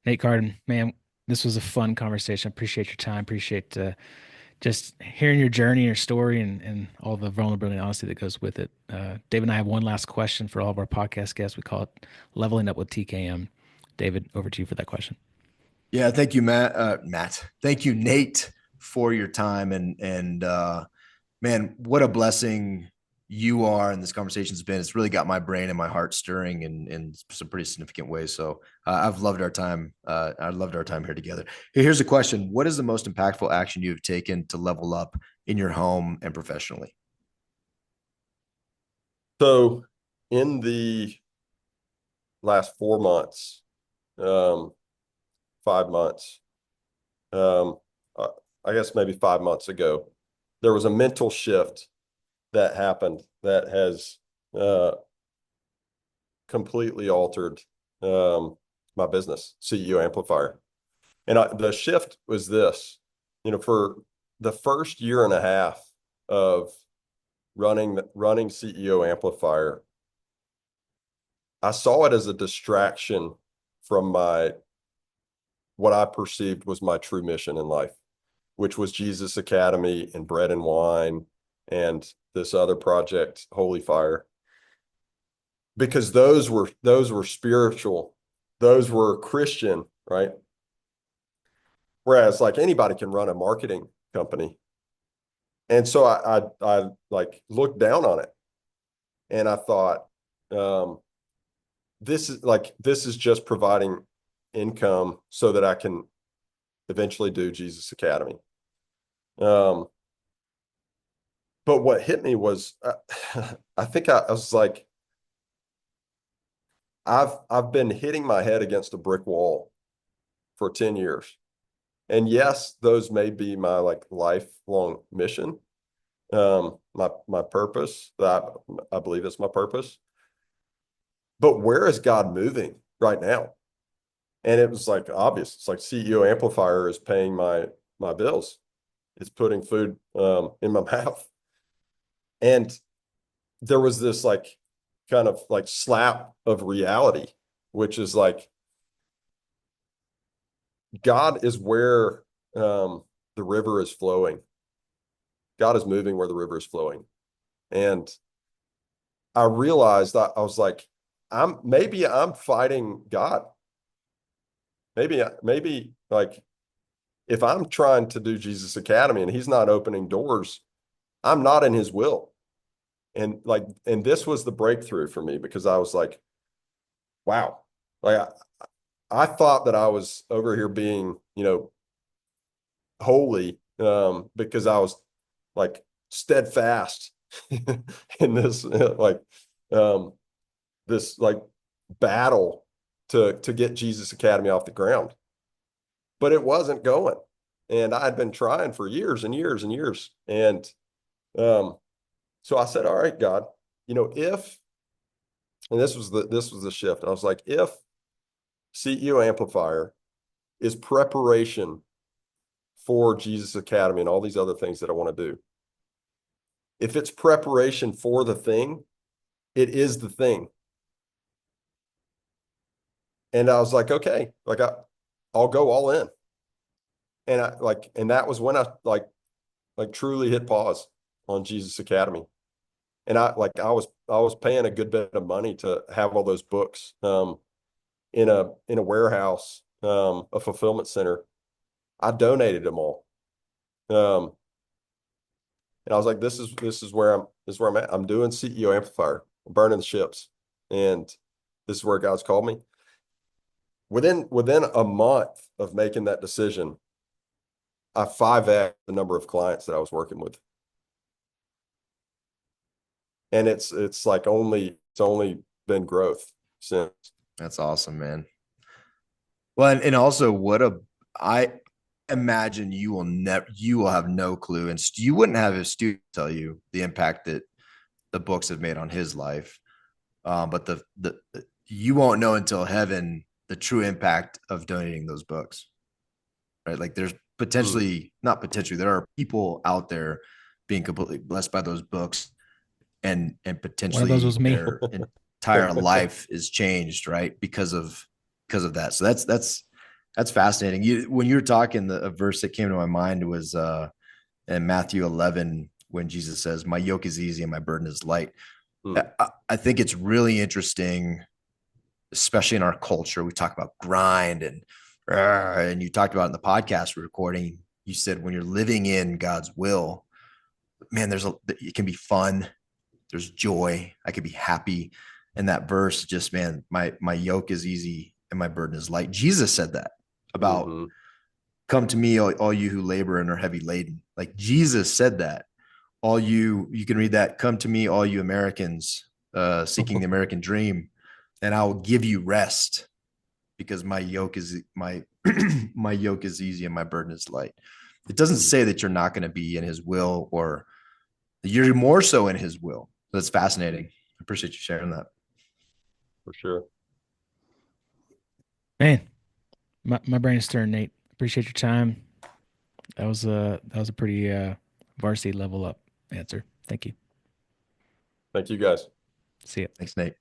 Nate Carden, man, this was a fun conversation. Appreciate your time. Appreciate just hearing your journey, your story, and all the vulnerability and honesty that goes with it. David and I have one last question for all of our podcast guests. We call it Leveling Up with TKM. David, over to you for that question. Yeah, thank you, Matt. Matt, thank you, Nate, for your time and man, what a blessing you are, and this conversation has been. It's really got my brain and my heart stirring in some pretty significant ways. So I've loved our time. I loved our time here together. Here's a question: what is the most impactful action you have taken to level up in your home and professionally? So in the last 4 months, um, 5 months, um, I I guess maybe 5 months ago, there was a mental shift that happened that has uh, completely altered my business, CEO Amplifier. And the shift was this, for the first year and a half of running CEO Amplifier, I saw it as a distraction from my what I perceived was my true mission in life, which was Jesus Academy and Bread and Wine and this other project, Holy Fire, because those were spiritual, those were Christian, right? Whereas like anybody can run a marketing company. And so I like looked down on it and I thought, um, this is just providing income so that I can eventually do Jesus Academy. Um, but what hit me was, I think I was like, I've been hitting my head against a brick wall for 10 years. And yes, those may be my like lifelong mission, my purpose that I believe is my purpose. But where is God moving right now? And it was like obvious. It's like CEO Amplifier is paying my bills. It's putting food in my mouth. And there was this like kind of like slap of reality, which is like God is where the river is flowing. God is moving where the river is flowing. And I realized that I was like, I'm fighting God. Maybe like if I'm trying to do Jesus Academy and he's not opening doors, I'm not in his will. And this was the breakthrough for me because I was like, wow, like I thought that I was over here being, holy, because I was like steadfast in this, um, this like battle to get Jesus Academy off the ground, but it wasn't going. And I had been trying for years and years and years. And um, so I said, all right, God, if, and this was the shift. I was like, if CEO Amplifier is preparation for Jesus Academy and all these other things that I want to do, if it's preparation for the thing, it is the thing. And I was like, okay, like I'll go all in. And that was when I like truly hit pause on Jesus Academy. And I was paying a good bit of money to have all those books in a warehouse, a fulfillment center. I donated them all. Um, and I was like, this is where I'm at. I'm doing CEO Amplifier. I'm burning the ships. And this is where God's called me. Within a month of making that decision, I 5x the number of clients that I was working with. And it's only been growth since. That's awesome, man. Well, and also I imagine you will have no clue, and you wouldn't have a student tell you the impact that the books have made on his life. But the you won't know until heaven the true impact of donating those books, right? Like there's Mm. potentially not potentially there are people out there being completely blessed by those books, and One of those was potentially me. their entire life is changed, right? Because of that. So that's That's fascinating. When you were talking, a verse that came to my mind was in Matthew 11 when Jesus says, "My yoke is easy and my burden is light." Hmm. I think it's really interesting, especially in our culture. We talk about grind and you talked about in the podcast we're recording. You said when you're living in God's will, man, it can be fun. There's joy. I could be happy. And that verse just, man, my yoke is easy and my burden is light. Jesus said that about Mm-hmm. come to me, all you who labor and are heavy laden. Like Jesus said that. You can read that. Come to me, all you Americans seeking the American dream, and I will give you rest because my my yoke is easy and my burden is light. It doesn't say that you're not going to be in his will or you're more so in his will. That's fascinating. I appreciate you sharing that. For sure. Man, my brain is stirring, Nate. Appreciate your time. That was a pretty varsity level up answer. Thank you. Thank you guys. See ya. Thanks, Nate.